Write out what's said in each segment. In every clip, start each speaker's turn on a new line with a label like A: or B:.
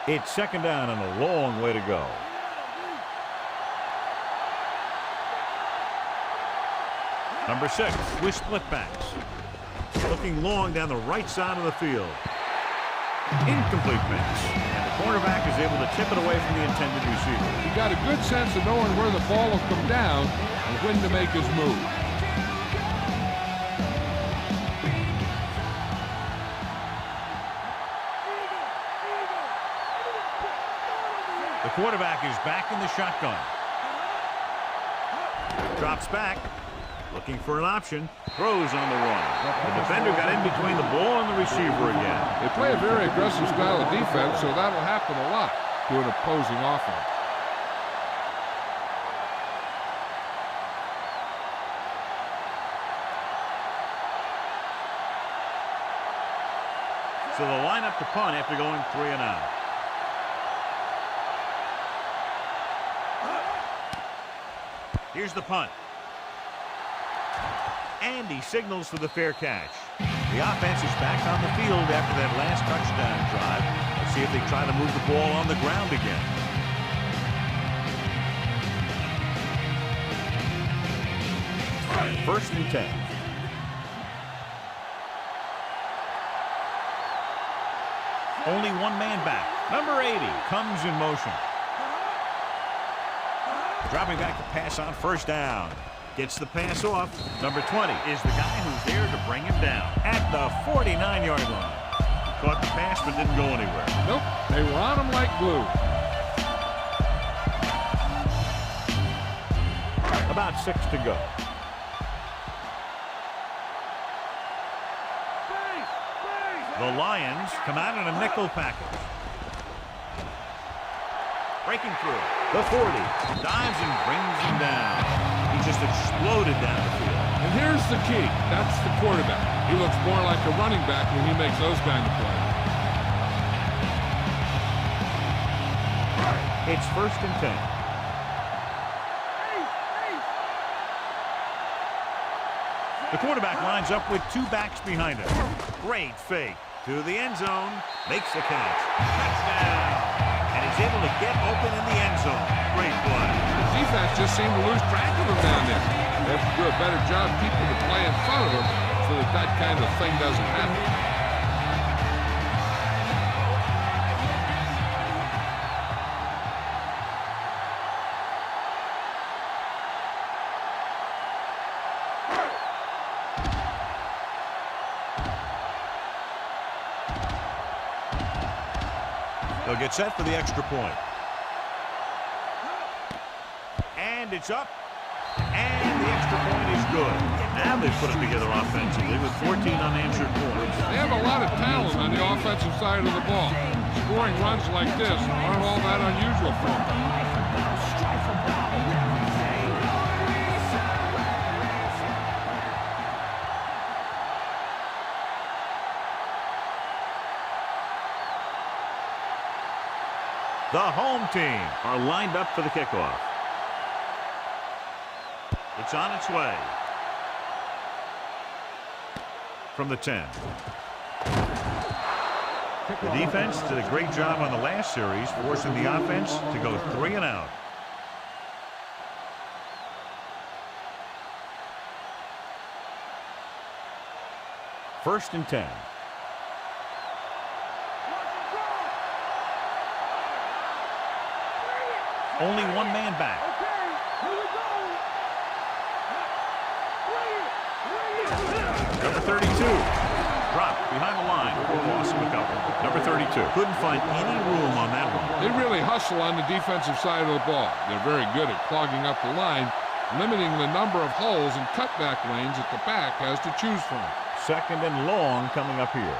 A: It's second down and a long way to go. Number 6 with split backs. Looking long down the right side of the field. Incomplete pass. And the cornerback is able to tip it away from the intended receiver.
B: He got a good sense of knowing where the ball will come down and when to make his move.
A: The quarterback is back in the shotgun. Drops back. Looking for an option. Throws on the run. The defender got in between the ball and the receiver again.
B: They play a very aggressive style of defense, so that'll happen a lot to an opposing offense.
A: So they'll line up to punt after going 3 and out. Here's the punt. And he signals for the fair catch. The offense is back on the field after that last touchdown drive. Let's see if they try to move the ball on the ground again. First and 10. Only one man back. Number 80 comes in motion. Dropping back to pass on first down. Gets the pass off. Number 20 is the guy who's there to bring him down at the 49-yard line. He caught the pass but didn't go anywhere.
B: Nope, they were on him like glue.
A: About 6 to go. The Lions come out in a nickel package. Breaking through. The 40 dives and brings him down. He just exploded down the field.
B: And here's the key. That's the quarterback. He looks more like a running back when he makes those kind of plays.
A: It's first and 10. The quarterback lines up with 2 backs behind him. Great fake to the end zone. Makes the catch. Touchdown. And he's able to get open in the end zone. Great play.
B: The defense just seemed to lose track of him down there. They have to do a better job keeping the play in front of him so that that kind of thing doesn't happen.
A: They'll get set for the extra point. And it's up. And the extra point is good. Now they've put it together offensively with 14 unanswered points.
B: They have a lot of talent on the offensive side of the ball. Scoring runs like this aren't all that unusual for them.
A: The home team are lined up for the kickoff. It's on its way. From the 10. The defense did a great job on the last series, forcing the offense to go 3 and out. First and 10. Only one man back. Number 32. Dropped behind the line before loss of a couple. Number 32. Couldn't find any room on that one.
B: They really hustle on the defensive side of the ball. They're very good at clogging up the line, limiting the number of holes and cutback lanes that the back has to choose from.
A: Second and long coming up here.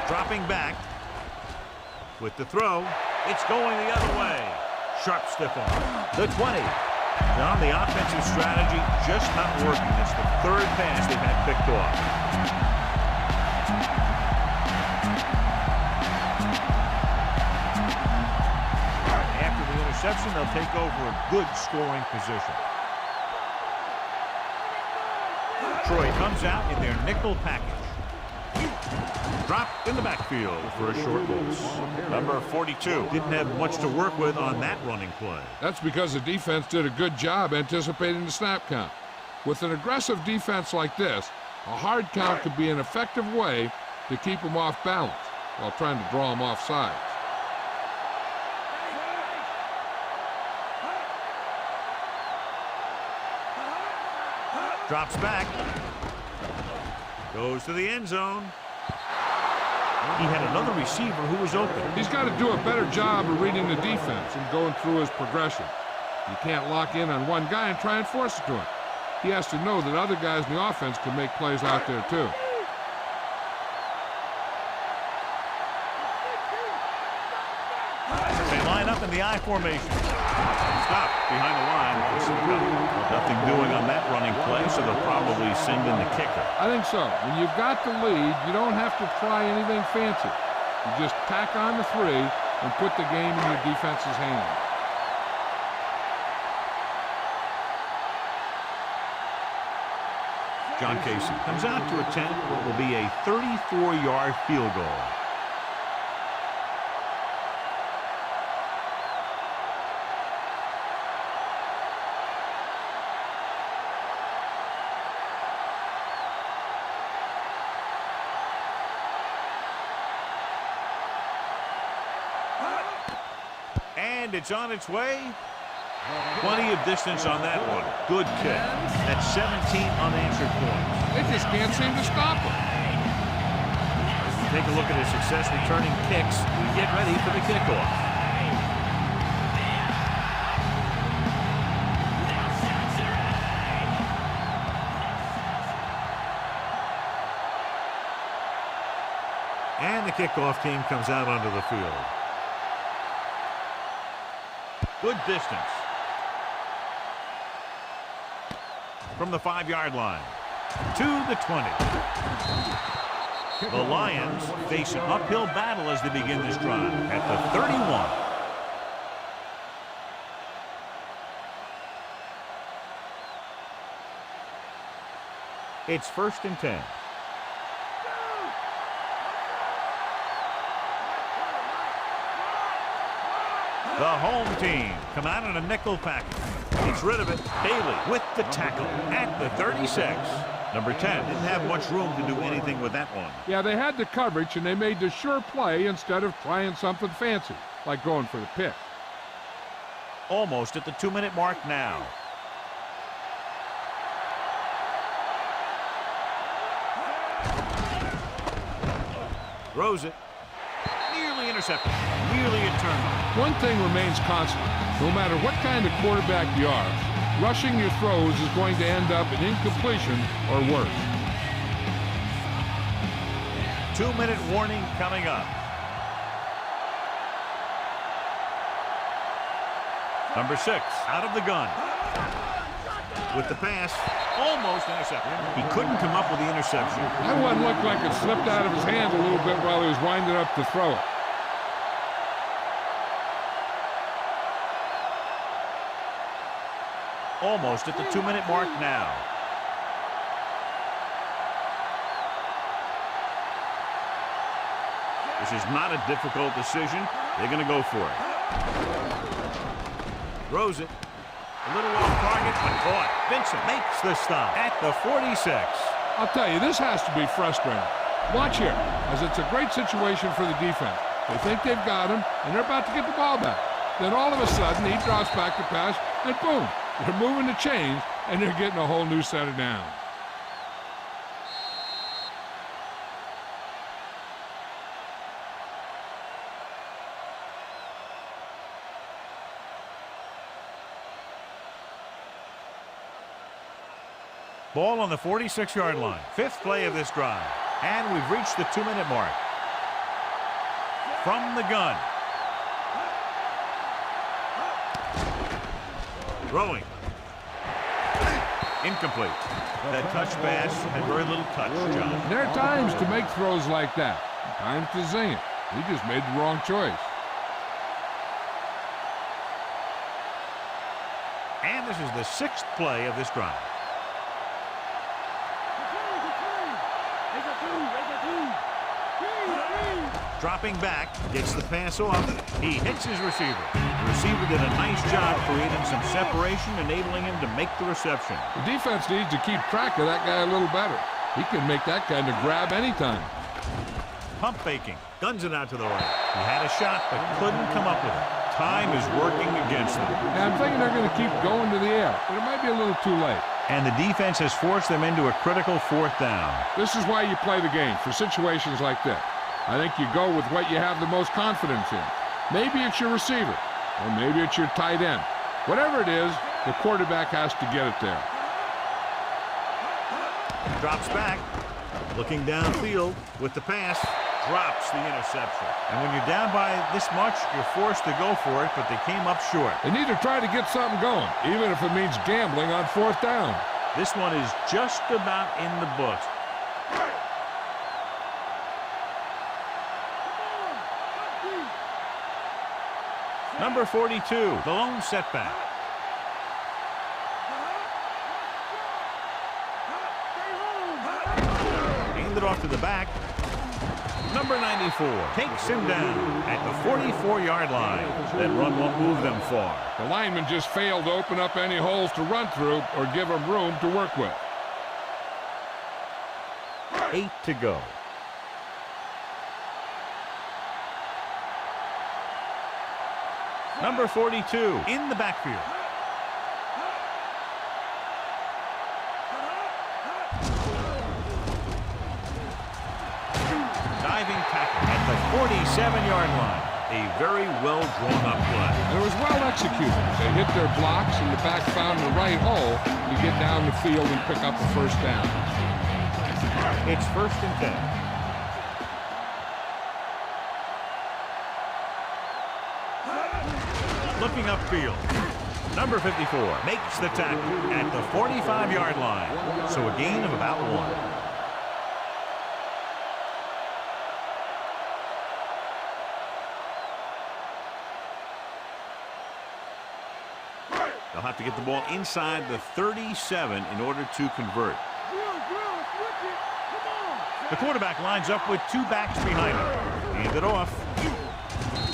A: Dropping back. With the throw, it's going the other way. Sharp stiff arm. The 20. John, the offensive strategy just not working. It's the 3rd pass they've had picked off. After the interception, they'll take over a good scoring position. Troy comes out in their nickel package. Dropped in the backfield for a short loss. Number 42 didn't have much to work with on that running play.
B: That's because the defense did a good job anticipating the snap count. With an aggressive defense like this, a hard count could be an effective way to keep them off balance while trying to draw them off sides.
A: Drops back. Goes to the end zone. He had another receiver who was open.
B: He's got to do a better job of reading the defense and going through his progression. You can't lock in on one guy and try and force it to him. He has to know that other guys in the offense can make plays out there too.
A: They line up in the I formation. Stop behind the line. Nothing doing on that running play, so they'll probably send in the kicker.
B: I think so. When you've got the lead, you don't have to try anything fancy. You just tack on the 3 and put the game in your defense's hands.
A: John Casey comes out to attempt what will be a 34-yard field goal. And it's on its way. Plenty of distance on that one. Good kick. That's 17 unanswered points.
B: They just can't seem to stop him.
A: Take a look at his success returning kicks. We get ready for the kickoff. And the kickoff team comes out onto the field. Good distance. From the 5-yard line to the 20. The Lions face an uphill battle as they begin this drive at the 31. It's 1st and 10. The home team come out in a nickel package. Gets rid of it. Bailey with the tackle at the 36. Number 10 didn't have much room to do anything with that one.
B: Yeah, they had the coverage, and they made the sure play instead of trying something fancy, like going for the pick.
A: Almost at the 2-minute mark now. Throws it. Nearly intercepted. Nearly a turnover.
B: One thing remains constant. No matter what kind of quarterback you are, rushing your throws is going to end up in incompletion or worse.
A: 2-minute warning coming up. Number 6 out of the gun. With the pass, almost intercepted. He couldn't come up with the interception.
B: That one looked like it slipped out of his hand a little bit while he was winding up to throw it.
A: Almost at the 2-minute mark now. This is not a difficult decision. They're going to go for it. Throws it. A little off target, but caught. Vincent makes the stop at the 46.
B: I'll tell you, this has to be frustrating. Watch here, as it's a great situation for the defense. They think they've got him, and they're about to get the ball back. Then all of a sudden, he drops back the pass, and boom, they're moving the chains, and they're getting a whole new set of downs.
A: Ball on the 46-yard line. 5th play of this drive. And we've reached the 2-minute mark. From the gun. Throwing. Incomplete. That touch pass had very little touch, John.
B: There are times to make throws like that. Times to zing it. He just made the wrong choice.
A: And this is the 6th play of this drive. Dropping back, gets the pass off. He hits his receiver. The receiver did a nice job creating some separation, enabling him to make the reception.
B: The defense needs to keep track of that guy a little better. He can make that kind of grab anytime.
A: Pump faking, guns it out to the right. He had a shot, but couldn't come up with it. Time is working against them.
B: And I'm thinking they're going to keep going to the air, but it might be a little too late.
A: And the defense has forced them into a critical 4th down.
B: This is why you play the game, for situations like this. I think you go with what you have the most confidence in. Maybe it's your receiver, or maybe it's your tight end. Whatever it is, the quarterback has to get it there.
A: Drops back, looking downfield with the pass, drops the interception. And when you're down by this much, you're forced to go for it, but they came up short.
B: They need to try to get something going, even if it means gambling on 4th down.
A: This one is just about in the books. Number 42, the lone setback. Handed off to the back. Number 94 takes him down at the 44-yard line. That run won't move them far.
B: The lineman just failed to open up any holes to run through or give him room to work with.
A: 8 to go. Number 42 in the backfield. Diving tackle at the 47-yard line. A very well drawn up play.
B: And it was well executed. They hit their blocks and the back found the right hole to get down the field and pick up the 1st down.
A: It's 1st and 10. Looking upfield. Number 54 makes the tackle at the 45-yard line. So a gain of about 1. They'll have to get the ball inside the 37 in order to convert. The quarterback lines up with 2 backs behind him. Hand it off.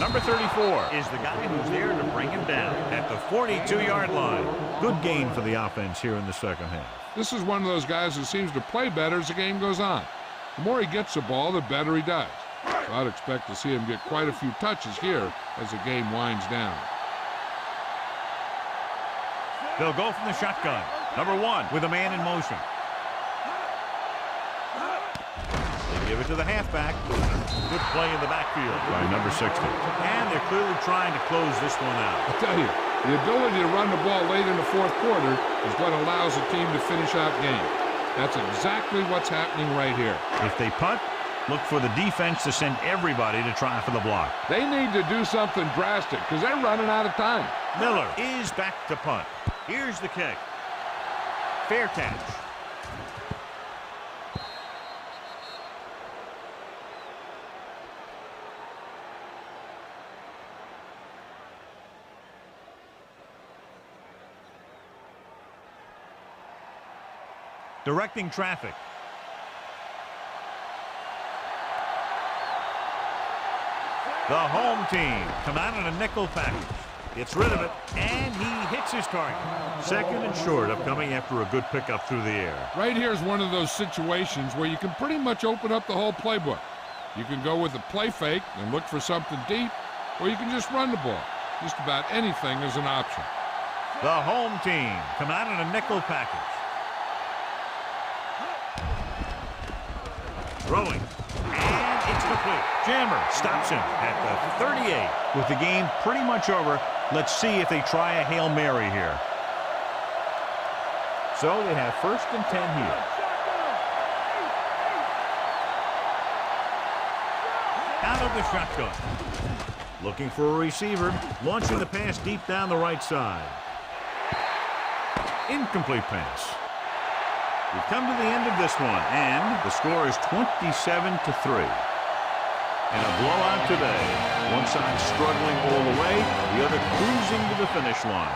A: Number 34 is the guy who's there to bring him down at the 42-yard line. Good gain for the offense here in the 2nd half.
B: This is one of those guys who seems to play better as the game goes on. The more he gets the ball, the better he does. So I'd expect to see him get quite a few touches here as the game winds down.
A: They'll go from the shotgun. Number 1 with a man in motion. They give it to the halfback. Good play in the backfield by number 60. And they're clearly trying to close this one out.
B: I tell you, the ability to run the ball late in the 4th quarter is what allows a team to finish out games. That's exactly what's happening right here.
A: If they punt, look for the defense to send everybody to try for the block.
B: They need to do something drastic because they're running out of time.
A: Miller is back to punt. Here's the kick. Fair catch. Directing traffic. The home team come out in a nickel package. Gets rid of it, and he hits his target. 2nd and short of coming after a good pickup through the air.
B: Right here is one of those situations where you can pretty much open up the whole playbook. You can go with a play fake and look for something deep, or you can just run the ball. Just about anything is an option.
A: The home team come out in a nickel package. Throwing. And it's complete. Jammer stops him at the 38. With the game pretty much over, let's see if they try a Hail Mary here. So they have 1st and 10 here. Out of the shotgun. Looking for a receiver. Launching the pass deep down the right side. Incomplete pass. We've come to the end of this one, and the score is 27-3. And a blowout today. One side struggling all the way, the other cruising to the finish line.